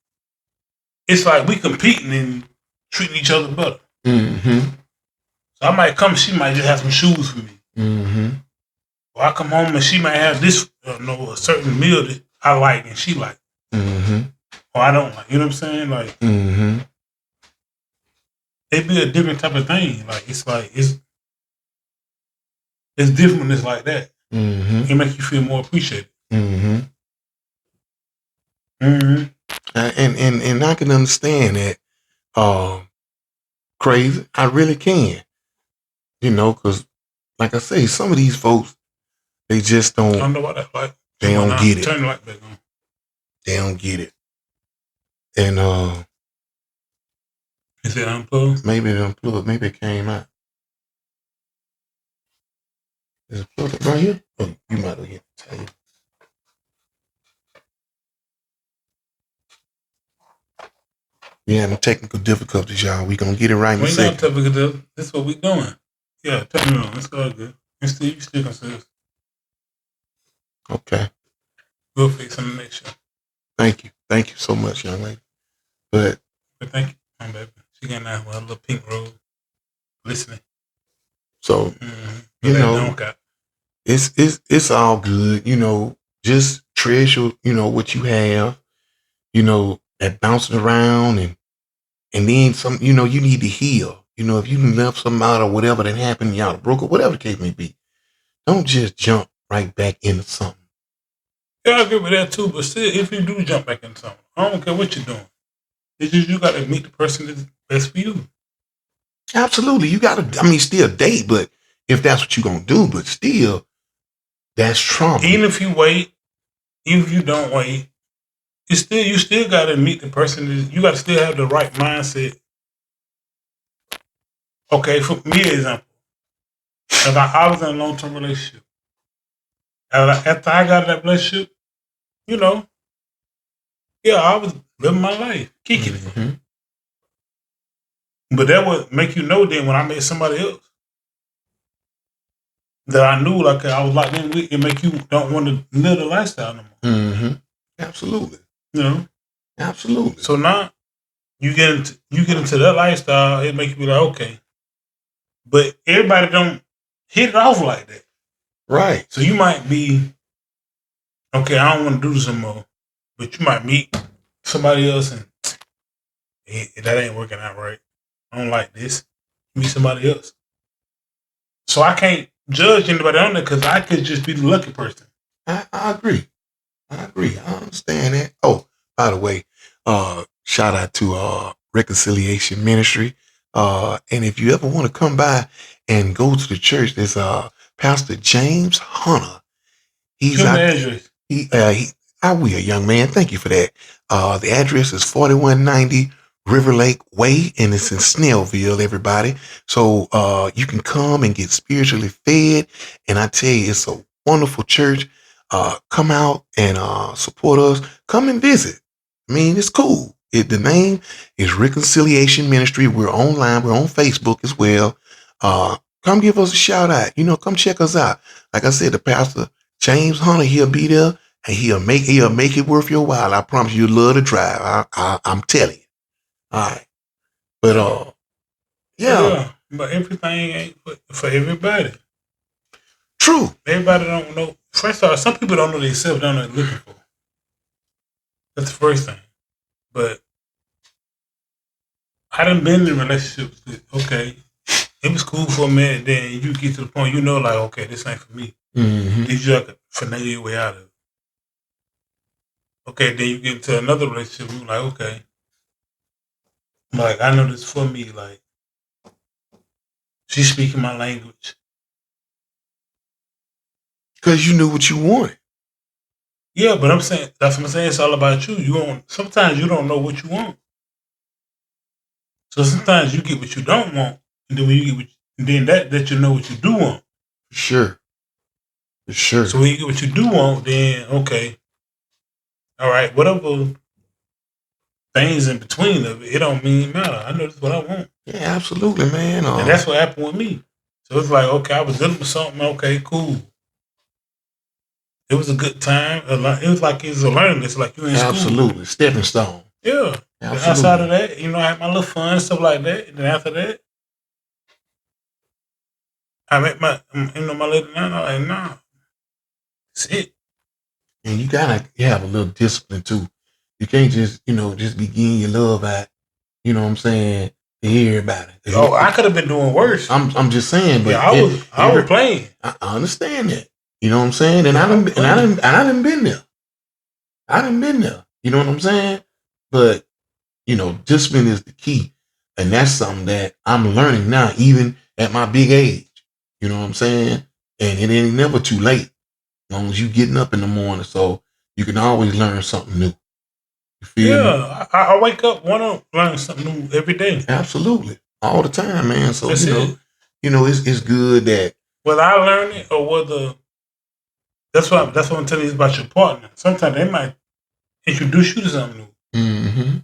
Speaker 2: It's like we competing and treating each other better.
Speaker 1: Mm-hmm.
Speaker 2: So I might come, she might just have some shoes for me.
Speaker 1: Mm-hmm.
Speaker 2: Or I come home and she might have this, a certain meal that I like and she like.
Speaker 1: Mm-hmm.
Speaker 2: Or I don't like. You know what I'm saying? Like,
Speaker 1: mm-hmm.
Speaker 2: It'd be a different type of thing. Like, it's different when it's like that.
Speaker 1: Mm-hmm.
Speaker 2: It makes you feel more appreciated.
Speaker 1: Mm-hmm.
Speaker 2: Mm-hmm.
Speaker 1: And I can understand that. Crazy, I really can. Because like I say, some of these folks, they just
Speaker 2: I
Speaker 1: don't.
Speaker 2: don't know what that's like.
Speaker 1: They don't get it.
Speaker 2: Turn the light back on.
Speaker 1: They don't get it. And
Speaker 2: Is it unplugged?
Speaker 1: maybe it unplugged. Maybe it came out. Is it plugged right here? Oh, you might have hit the table. We having technical difficulties, y'all. We gonna get it right in a
Speaker 2: We
Speaker 1: second.
Speaker 2: not technical difficulties. This is what we doing. Yeah, turn it on. It's all good. You still consist.
Speaker 1: Okay.
Speaker 2: We'll fix it on the next show.
Speaker 1: Thank you so much, young lady. But
Speaker 2: thank you, my baby. She getting out with a little pink robe, listening.
Speaker 1: So
Speaker 2: don't
Speaker 1: it's all good. Just treasure what you have. That bouncing around and then some. You need to heal. If you left something out or whatever that happened, y'all broke up, whatever the case may be. Don't just jump right back into something.
Speaker 2: Yeah, I agree with that too. But still, if you do jump back into something, I don't care what you're doing. It's just you got to meet the person that's best for you.
Speaker 1: Absolutely, you got to. Still date, but if that's what you're gonna do, but still, that's trauma.
Speaker 2: Even if you wait, even if you don't wait, you still got to meet the person. You got to still have the right mindset. Okay, for me, example, if I was in a long-term relationship, after I got in that relationship, I was living my life, kicking it. But that would make you know then when I met somebody else that I knew like I was like them, it make you don't want to live the lifestyle no more.
Speaker 1: Mm-hmm. Absolutely. Absolutely.
Speaker 2: So now you get into that lifestyle, it make you be like, okay. But everybody don't hit it off like that.
Speaker 1: Right.
Speaker 2: So you might be, okay, I don't want to do this anymore. But you might meet somebody else and that ain't working out right. I don't like this. Meet somebody else. So I can't judge anybody on that because I could just be the lucky person.
Speaker 1: I agree. I understand that. Oh, by the way, shout out to Reconciliation Ministry. And if you ever want to come by and go to the church, there's Pastor James Hunter. He's out. I will, young man. Thank you for that. The address is 4190 River Lake Way, and it's in Snellville, everybody. So you can come and get spiritually fed. And I tell you, it's a wonderful church. Come out and support us. Come and visit. It's cool. The name is Reconciliation Ministry. We're online. We're on Facebook as well. Come give us a shout out. Come check us out. Like I said, the Pastor James Hunter, he'll be there and he'll make it worth your while. I promise you'll love to drive. I'm telling you. All right. But
Speaker 2: yeah. But everything ain't for everybody.
Speaker 1: True.
Speaker 2: Everybody don't know. First of all, some people don't know themselves, don't know what they're looking for. That's the first thing. But I done been in relationships that, okay, it was cool for a minute, then you get to the point, like, okay, this ain't for me.
Speaker 1: Mm-hmm.
Speaker 2: Then you have to finagle your way out of it. Okay, then you get into another relationship, you're like, okay, like, I know this for me, like, she's speaking my language.
Speaker 1: Because you knew what you wanted.
Speaker 2: Yeah, but I'm saying, that's what I'm saying, it's all about you. Sometimes you don't know what you want. So sometimes you get what you don't want, and then when you get then that you know what you do want.
Speaker 1: Sure.
Speaker 2: So when you get what you do want, then okay, all right, whatever things in between of it, it don't mean matter. I know that's what I want.
Speaker 1: Yeah, absolutely, man.
Speaker 2: And that's what happened with me. So it's like, okay, I was dealing with something. Okay, cool. It was a good time. It was like it was a learning. It's like you in school.
Speaker 1: Absolutely, stepping stone.
Speaker 2: Yeah.
Speaker 1: Absolutely.
Speaker 2: Outside of that, I had my little fun and stuff like that. And then after that, I met my lady now, and now that's it.
Speaker 1: And you gotta have a little discipline too. You can't just just begin your love at what I'm saying to everybody.
Speaker 2: Oh, I could have been doing worse.
Speaker 1: I'm just saying, but
Speaker 2: I was playing.
Speaker 1: I understand that. You know what I'm saying? And I done been there. I done been there. You know what I'm saying? But discipline is the key, and that's something that I'm learning now, even at my big age. You know what I'm saying? And it ain't never too late, as long as you getting up in the morning, so you can always learn something new. You feel me?
Speaker 2: I wake up want to learn something new every day.
Speaker 1: Absolutely, all the time, man. So
Speaker 2: that's
Speaker 1: it's good that
Speaker 2: whether I learn it or whether that's what I'm telling you about your partner. Sometimes they might introduce you to something new.
Speaker 1: Mm-hmm.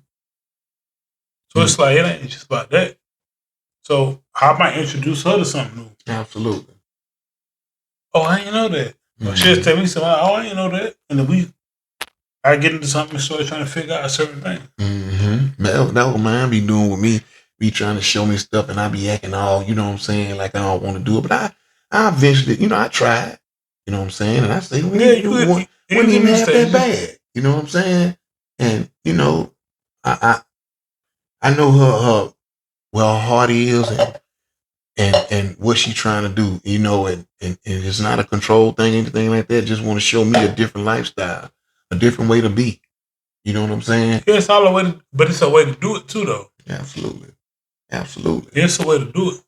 Speaker 2: So it's like it ain't just about that. So I might introduce her to something new.
Speaker 1: Absolutely.
Speaker 2: Oh, I didn't know that. Mm-hmm. She'll tell me something. Oh, I didn't know that. And then I get into something and start trying to figure out a certain thing.
Speaker 1: Mm-hmm. That what mine be doing with me. Be trying to show me stuff, and I be acting all, you know what I'm saying, like I don't want to do it. But I eventually, I tried. You know what I'm saying? And I say, well, wouldn't even have that bad. You know what I'm saying? And I know her heart is and what she's trying to do, and it's not a control thing, anything like that. Just want to show me a different lifestyle, a different way to be. You know what I'm saying?
Speaker 2: Yeah, it's all a way, but it's a way to do it too, though.
Speaker 1: Absolutely. Absolutely.
Speaker 2: It's a way to do it.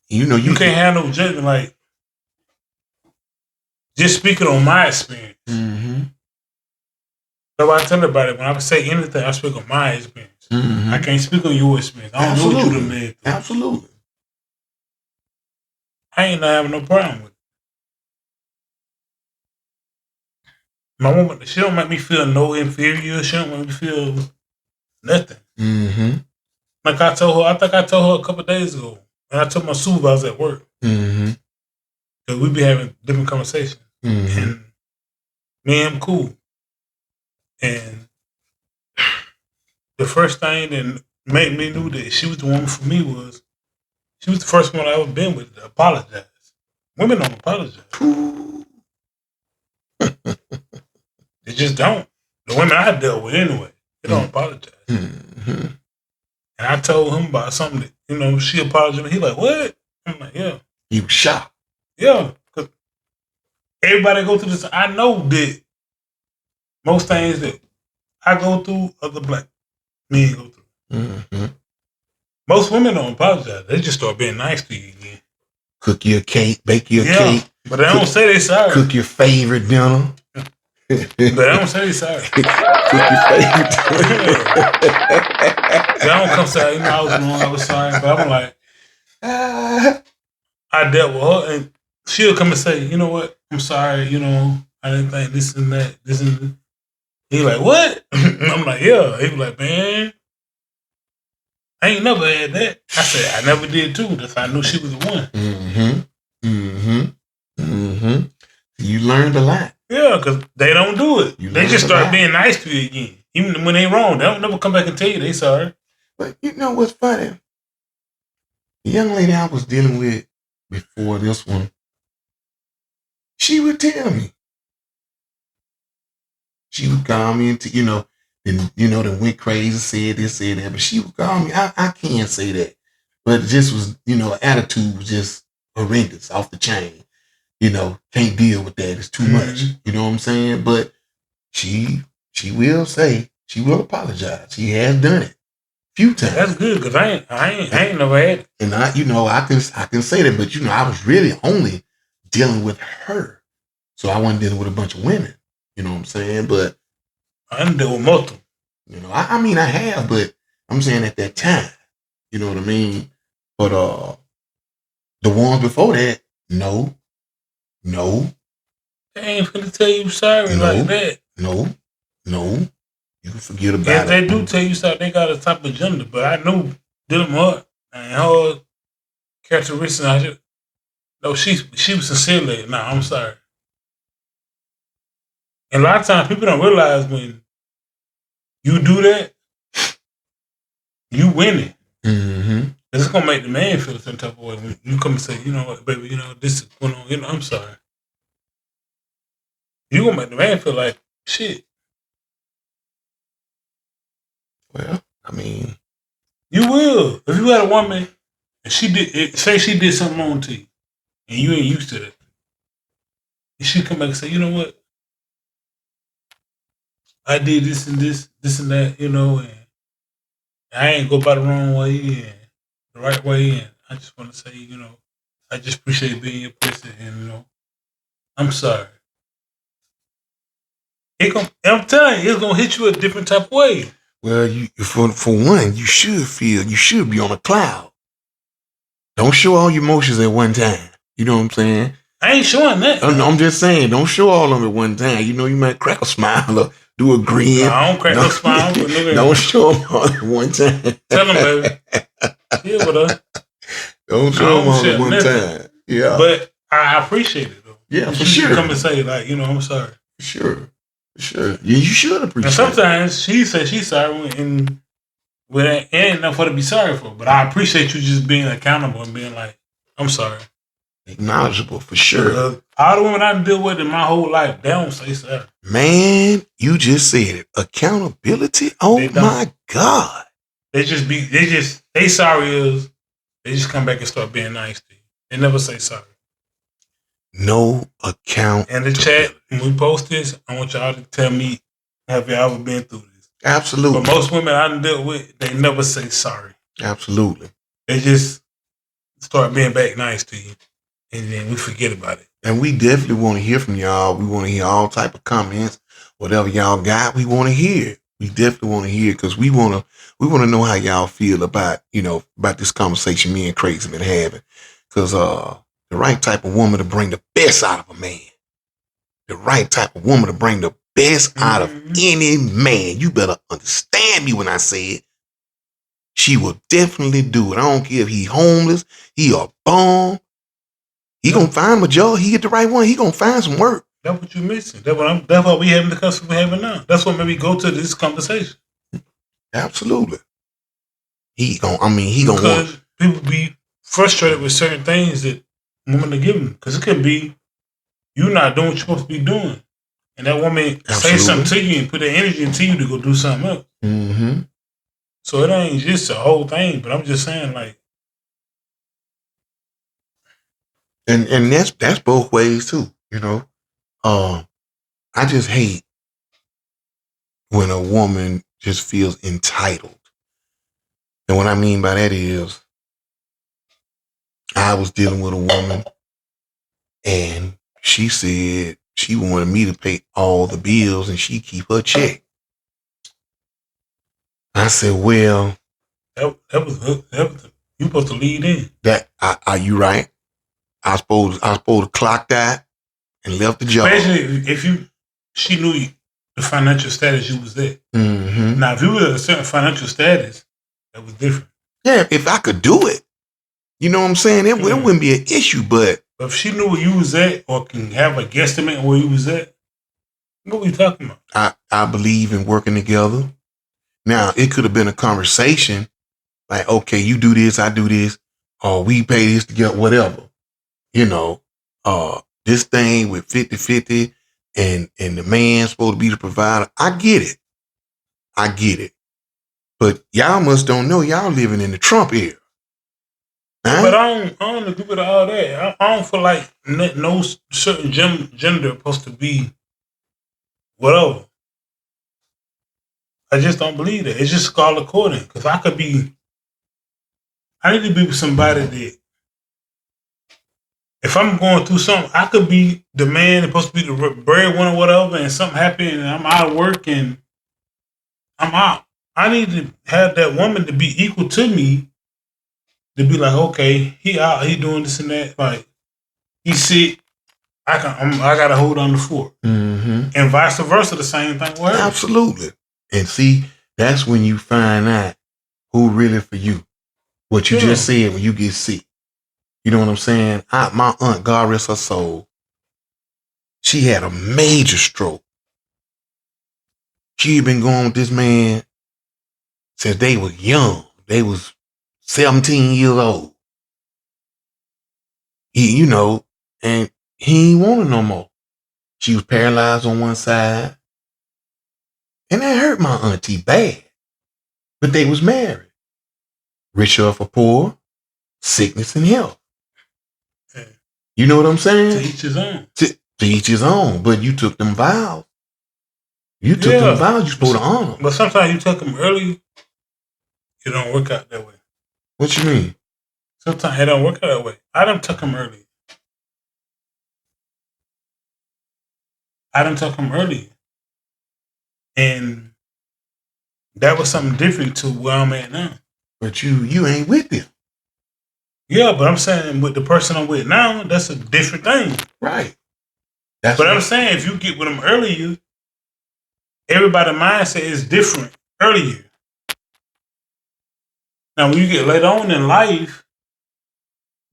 Speaker 1: You
Speaker 2: can't have no judgment, like, just speaking on my experience.
Speaker 1: Mm-hmm.
Speaker 2: So I tell everybody, when I say anything, I speak on my experience.
Speaker 1: Mm-hmm.
Speaker 2: I can't speak on your experience. I don't know what you done made.
Speaker 1: Absolutely.
Speaker 2: I ain't not having no problem with it. My woman, she don't make me feel no inferior. She don't make me feel nothing.
Speaker 1: Mm-hmm.
Speaker 2: Like I told her, I think I told her a couple of days ago, and I told my supervisor at work.
Speaker 1: Mm-hmm.
Speaker 2: Because we be having different conversations.
Speaker 1: Mm-hmm.
Speaker 2: And me and him cool. And the first thing that made me know that she was the woman for me was she was the first one I ever been with to apologize. Women don't apologize. They just don't. The women I dealt with anyway, they don't apologize.
Speaker 1: Mm-hmm.
Speaker 2: And I told him about something that, she apologized. He like, what? I'm like, yeah.
Speaker 1: You shocked.
Speaker 2: Yeah. Because everybody go through this. I know that most things that I go through, other black men go through.
Speaker 1: Mm-hmm.
Speaker 2: Most women don't apologize. They just start being nice to you again.
Speaker 1: Cook you a cake, bake you a cake.
Speaker 2: But they don't say they sorry.
Speaker 1: Cook your favorite dinner.
Speaker 2: But they don't say they sorry.
Speaker 1: Cook your favorite dinner.
Speaker 2: They don't come say, I was wrong, I was sorry. But I'm like, I dealt with her, and she'll come and say, you know what, I'm sorry, I didn't think this and that, this and that. He like, what? I'm like, yeah. He was like, man, I ain't never had that. I said, I never did too. That's how I knew she was the one.
Speaker 1: Mm-hmm. Mm-hmm. Mm-hmm. You learned a lot.
Speaker 2: Yeah, because they don't do it. They just start being nice to you again. Even when they wrong, they don't never come back and tell you they sorry.
Speaker 1: But you know what's funny? The young lady I was dealing with before this one, she would tell me. She would call me and then went crazy, said this, said that. But she would call me. I can't say that. But it just was, attitude was just horrendous, off the chain. Can't deal with that. It's too much. You know what I'm saying? But she will say, she will apologize. She has done it a few times.
Speaker 2: That's good, because I ain't never had it.
Speaker 1: And I can say that, but I was really only dealing with her. So I wasn't dealing with a bunch of women. You know what I'm saying? But
Speaker 2: I didn't deal with multiple.
Speaker 1: I mean I have, but I'm saying at that time. You know what I mean? But the ones before that, no.
Speaker 2: They ain't finna tell you sorry like that.
Speaker 1: No. You can forget about
Speaker 2: Yeah,
Speaker 1: it.
Speaker 2: they do tell you something. They got a type of gender, but I know dealing with her and her characteristics. No, she was sincerely. Nah, I'm sorry. And a lot of times people don't realize when you do that, you winning.
Speaker 1: Mm-hmm.
Speaker 2: It's gonna make the man feel a certain type of way when you come and say, you know what, baby, this is going on. I'm sorry. You gonna make the man feel like shit.
Speaker 1: Well, I mean,
Speaker 2: you will. If you had a woman and she did something wrong to you, and you ain't used to it, and she come back and say, you know what, I did this and that, and I ain't go by the wrong way and the right way, and I just want to say, I just appreciate being your person, and I'm sorry. I'm telling you, it's gonna hit you a different type of way.
Speaker 1: well, for one, you should be on a cloud. Don't show all your emotions at one time. You know what I'm saying?
Speaker 2: I ain't showing that.
Speaker 1: I'm just saying, don't show all of them at one time. You might crack a smile or do a grin.
Speaker 2: No, I don't crack no smile.
Speaker 1: Don't show them all at one time.
Speaker 2: Tell them, baby. Yeah, but
Speaker 1: don't show them all at one time. Yeah.
Speaker 2: But I appreciate it, though.
Speaker 1: Yeah, for sure.
Speaker 2: Come and say, like, I'm sorry.
Speaker 1: For sure. Yeah, you should appreciate it.
Speaker 2: And sometimes she says she's sorry and it ain't enough for her to be sorry for. But I appreciate you just being accountable and being like, I'm sorry.
Speaker 1: Acknowledgeable, for sure.
Speaker 2: All the women I deal with in my whole life, they don't say sorry.
Speaker 1: Man, you just said it. Accountability? Oh my God.
Speaker 2: They sorry is, they just come back and start being nice to you. They never say sorry.
Speaker 1: No account.
Speaker 2: In the chat, when we post this, I want y'all to tell me, have y'all ever been through this?
Speaker 1: Absolutely.
Speaker 2: But most women I deal with, they never say sorry.
Speaker 1: Absolutely.
Speaker 2: They just start being back nice to you. And then we forget about it.
Speaker 1: And we definitely want to hear from y'all. We want to hear all type of comments. Whatever y'all got, we want to hear it. We definitely want to hear it because we want to know how y'all feel about, about this conversation me and Crazy been having. Because the right type of woman to bring the best out of a man. The right type of woman to bring the best out of any man. You better understand me when I say it. She will definitely do it. I don't care if he homeless, he a bum. He gonna find a job. He get the right one. He gonna find some work.
Speaker 2: That's what you're missing. That's what we having the customer we having now. That's what made me go to this conversation.
Speaker 1: Absolutely. He gonna
Speaker 2: because people be frustrated with certain things that women are giving. Because it could be you not doing what you're supposed to be doing, and that woman say something to you and put that energy into you to go do something else.
Speaker 1: Mm-hmm.
Speaker 2: So it ain't just a whole thing. But I'm just saying, like.
Speaker 1: And that's both ways too, I just hate when a woman just feels entitled. And what I mean by that is I was dealing with a woman and she said she wanted me to pay all the bills and she keep her check. I said, well,
Speaker 2: that was you supposed to lead in.
Speaker 1: Are you right? I supposed to clock that and left the job.
Speaker 2: Especially if she knew the financial status you was at.
Speaker 1: Mm-hmm.
Speaker 2: Now, if you were at a certain financial status, that was different.
Speaker 1: Yeah, if I could do it, you know what I'm saying? It wouldn't be an issue, but
Speaker 2: if she knew where you was at or can have a guesstimate where you was at, what were you talking about?
Speaker 1: I believe in working together. Now, it could have been a conversation like, okay, you do this, I do this, or we pay this together, whatever. This thing with 50-50 and the man's supposed to be the provider. I get it. But y'all must don't know y'all living in the Trump era.
Speaker 2: Huh? But I don't agree with all that. I don't feel like no certain gender supposed to be whatever. I just don't believe that. It's just called according. Because I need to be with somebody that if I'm going through something, I could be the man that's supposed to be the breadwinner or whatever, and something happened and I'm out of work and I'm out. I need to have that woman to be equal to me to be like, okay, he out, he doing this and that. Like, he's sick. I got to hold on the fort.
Speaker 1: Mm-hmm.
Speaker 2: And vice versa, the same thing with her.
Speaker 1: Absolutely. And see, that's when you find out who really for you. What you just said when you get sick. You know what I'm saying? My aunt, God rest her soul, she had a major stroke. She had been going with this man since they was young. They was 17 years old. He, and he ain't want her no more. She was paralyzed on one side. And that hurt my auntie bad. But they was married. Rich or for poor, sickness and health. You know what I'm saying?
Speaker 2: To each his own.
Speaker 1: To each his own. But you took them vows. You took them vows. You're supposed to honor them.
Speaker 2: But sometimes you took them early, it don't work out that way.
Speaker 1: What you mean?
Speaker 2: Sometimes it don't work out that way. I done took them early. And that was something different to where I'm at now.
Speaker 1: But you ain't with them.
Speaker 2: Yeah, but I'm saying with the person I'm with now, that's a different thing.
Speaker 1: Right.
Speaker 2: I'm saying if you get with them earlier, everybody's mindset is different earlier. Now, when you get later on in life,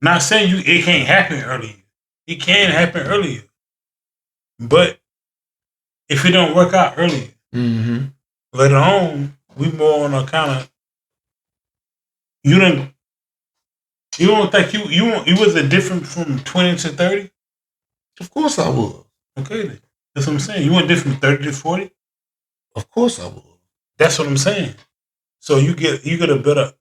Speaker 2: not saying it can't happen earlier. It can happen earlier. But if it don't work out earlier, later on, we more on a kind of, you don't think you was a different from 20 to 30?
Speaker 1: Of course I was.
Speaker 2: Okay, then. That's what I'm saying. You went different from 30 to 40?
Speaker 1: Of course I was.
Speaker 2: That's what I'm saying. So you get a better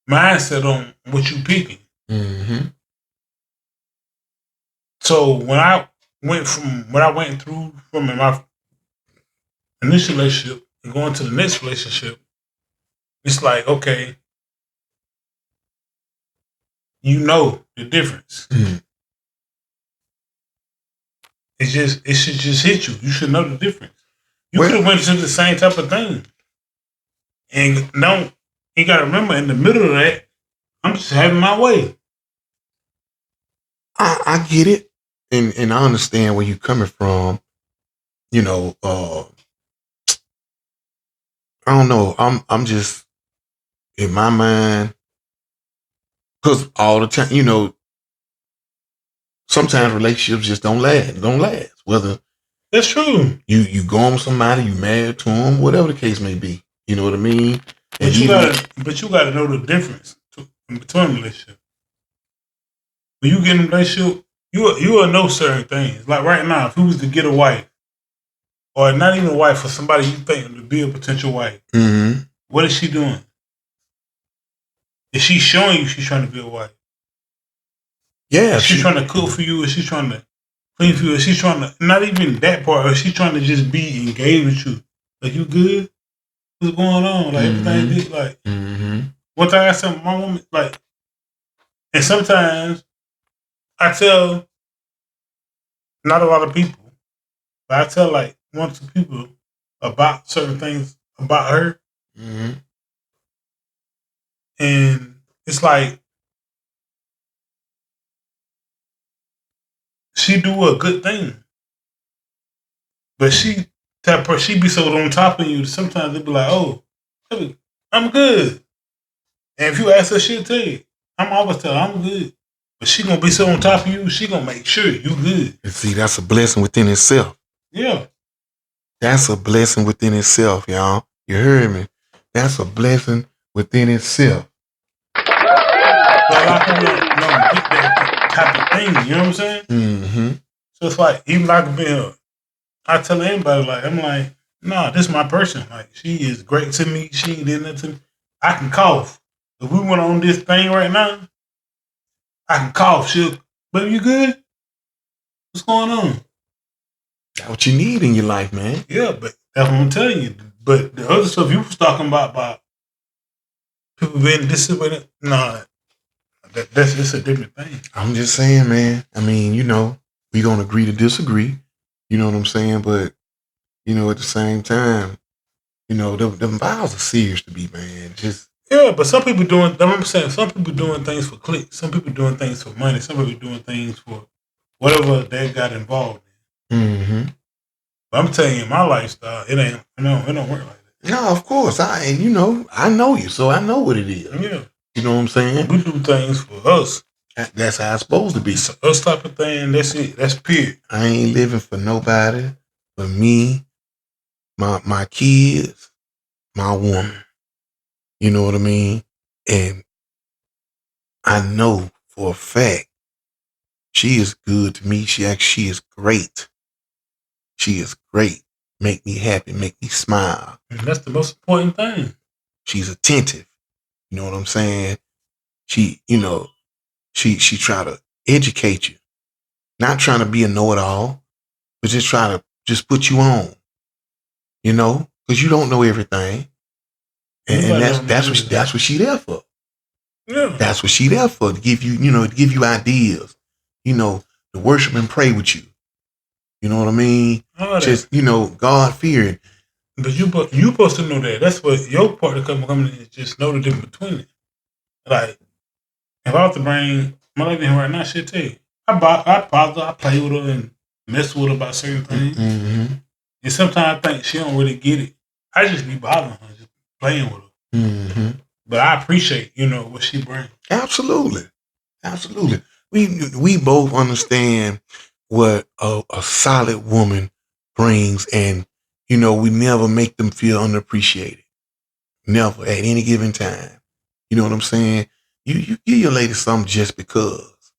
Speaker 2: mindset on what you picking. So when I went through from my initial relationship and going to the next relationship, it's like, okay, you know the difference. It should just hit you. You should know the difference. You could have went to the same type of thing. And you gotta remember, in the middle of that, I'm just having my way.
Speaker 1: I get it. And I understand where you're coming from. I don't know. I'm just in my mind, because all the time, sometimes relationships just don't last. Whether
Speaker 2: that's true,
Speaker 1: you go on with somebody, you married to them, whatever the case may be. You know what I mean?
Speaker 2: But you gotta know the difference between relationships. When you get in a relationship, you will know certain things. Like right now, if you was to get a wife, or not even a wife, for somebody you think to be a potential wife, what is she doing? Is she showing you she's trying to be a wife?
Speaker 1: Yeah.
Speaker 2: Is she trying to cook for you? Is she trying to clean for you? Is she trying to, not even that part, or is she trying to just be engaged with you? Like, you good? What's going on? Like, everything good? Like, one time I said, my woman, like, and sometimes I tell not a lot of people, but I tell like one or two people about certain things about her. And it's like, she do a good thing, but she be so on top of you. Sometimes they be like, "Oh, I'm good," and if you ask her, she'll tell you. I'm always tell her I'm good, but she gonna be so on top of you. She gonna make sure you good.
Speaker 1: And see, that's a blessing within itself.
Speaker 2: Yeah,
Speaker 1: that's a blessing within itself, y'all. You heard me? That's a blessing within itself.
Speaker 2: But a lot of people don't get that type of thing. You know what I'm saying? So it's like, even I could be I tell anybody, like, I'm like, nah, this is my person. Like, she is great to me. She ain't did nothing to me. I can cough. If we went on this thing right now, I can cough. But you good? What's going on?
Speaker 1: That's what you need in your life, man.
Speaker 2: Yeah, but that's what I'm telling you. But the other stuff you was talking about people being disciplined, nah, that's just a different thing.
Speaker 1: I'm just saying, man. I mean, we gonna agree to disagree. You know what I'm saying? But, at the same time, them vows are serious to be, man.
Speaker 2: Yeah, but some people I'm saying, some people doing things for clicks. Some people doing things for money. Some people doing things for whatever they got involved in. But I'm telling you, my lifestyle, it ain't, it don't work like that.
Speaker 1: No, of course. I know you, so I know what it is.
Speaker 2: Yeah.
Speaker 1: You know what I'm saying?
Speaker 2: We do things for us.
Speaker 1: That's how it's supposed to be.
Speaker 2: It's us type of thing. That's it. That's period.
Speaker 1: I ain't living for nobody but me, my kids, my woman. You know what I mean? And I know for a fact she is good to me. She is great. She is great. Make me happy, make me smile.
Speaker 2: And that's the most important thing.
Speaker 1: She's attentive. You know what I'm saying? She try to educate you. Not trying to be a know-it-all, but just trying to just put you on. You know? Because you don't know everything. And that's what she there for.
Speaker 2: Yeah.
Speaker 1: That's what she there for, to give you, to give you ideas. To worship and pray with you. You know what I mean? Just, God fearing.
Speaker 2: But you supposed to know that. That's what your part of coming in is, just know the difference between it. Like, if I was to bring my lady in right now, she'll tell you. I bother, I play with her and mess with her about certain things.
Speaker 1: Mm-hmm.
Speaker 2: And sometimes I think she don't really get it. I just be bothering her, just playing with her.
Speaker 1: Mm-hmm.
Speaker 2: But I appreciate, what she brings.
Speaker 1: Absolutely. Absolutely. We both understand what a solid woman brings, and we never make them feel unappreciated. Never at any given time. You know what I'm saying? You give your lady something just because.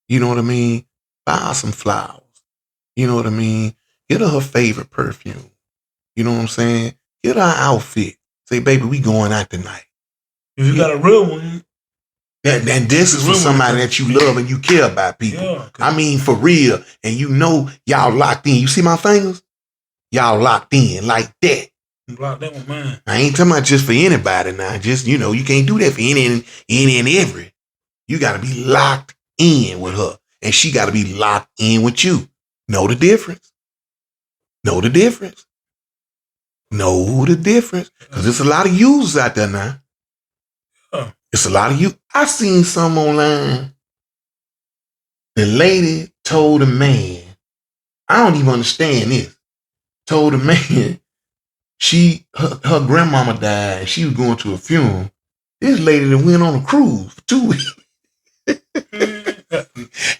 Speaker 1: You know what I mean? Buy her some flowers. You know what I mean? Get her favorite perfume. You know what I'm saying? Get her an outfit. Say, baby, we going out tonight.
Speaker 2: If you got a real one.
Speaker 1: And this is for somebody that you love and you care about, people.
Speaker 2: Yeah,
Speaker 1: I mean, for real. And y'all locked in. You see my fingers? Y'all locked in like that.
Speaker 2: Locked in with mine.
Speaker 1: I ain't talking about just for anybody now. Just, you can't do that for any and every. You got to be locked in with her. And she got to be locked in with you. Know the difference. Know the difference. Know the difference. Because there's a lot of users out there now.
Speaker 2: Oh.
Speaker 1: It's a lot of you. I seen some online. The lady told a man, I don't even understand this. Told a man, her grandmama died and she was going to a funeral. This lady that went on a cruise for 2 weeks.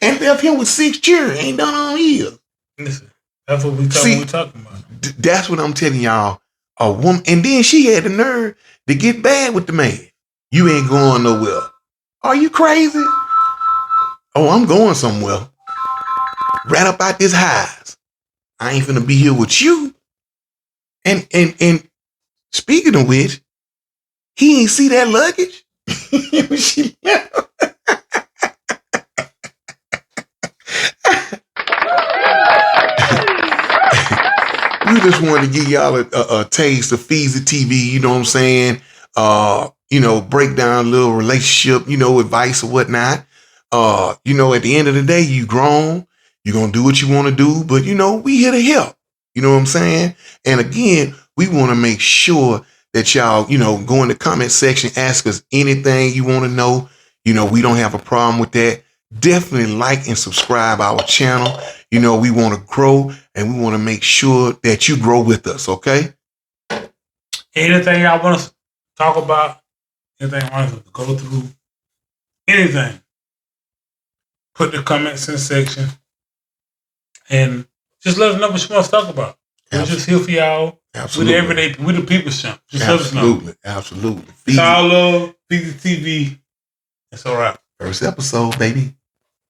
Speaker 1: And left him with 6 children. Ain't done on years.
Speaker 2: Listen, that's what we talking about.
Speaker 1: That's what I'm telling y'all. A woman, and then she had the nerve to get bad with the man. You ain't going nowhere. Are you crazy? Oh, I'm going somewhere. Right up out this house. I ain't finna be here with you. And speaking of which, he ain't see that luggage. She We just wanted to give y'all a taste of Feezy TV, you know what I'm saying? Break down a little relationship, advice or whatnot. At the end of the day, you grown, you're going to do what you want to do, but we here to help. You know what I'm saying? And again, we want to make sure that y'all, go in the comment section, ask us anything you want to know. We don't have a problem with that. Definitely like and subscribe our channel. We want to grow and we want to make sure that you grow with us, okay?
Speaker 2: Anything y'all want us to talk about, anything you want us to go through, anything, put the comments in the section and just let us know what you want us to talk about. We're just here for y'all.
Speaker 1: Absolutely.
Speaker 2: We're the people's champ. Just let us know.
Speaker 1: Absolutely.
Speaker 2: It's all love, Feezy TV. It's all right.
Speaker 1: First episode, baby.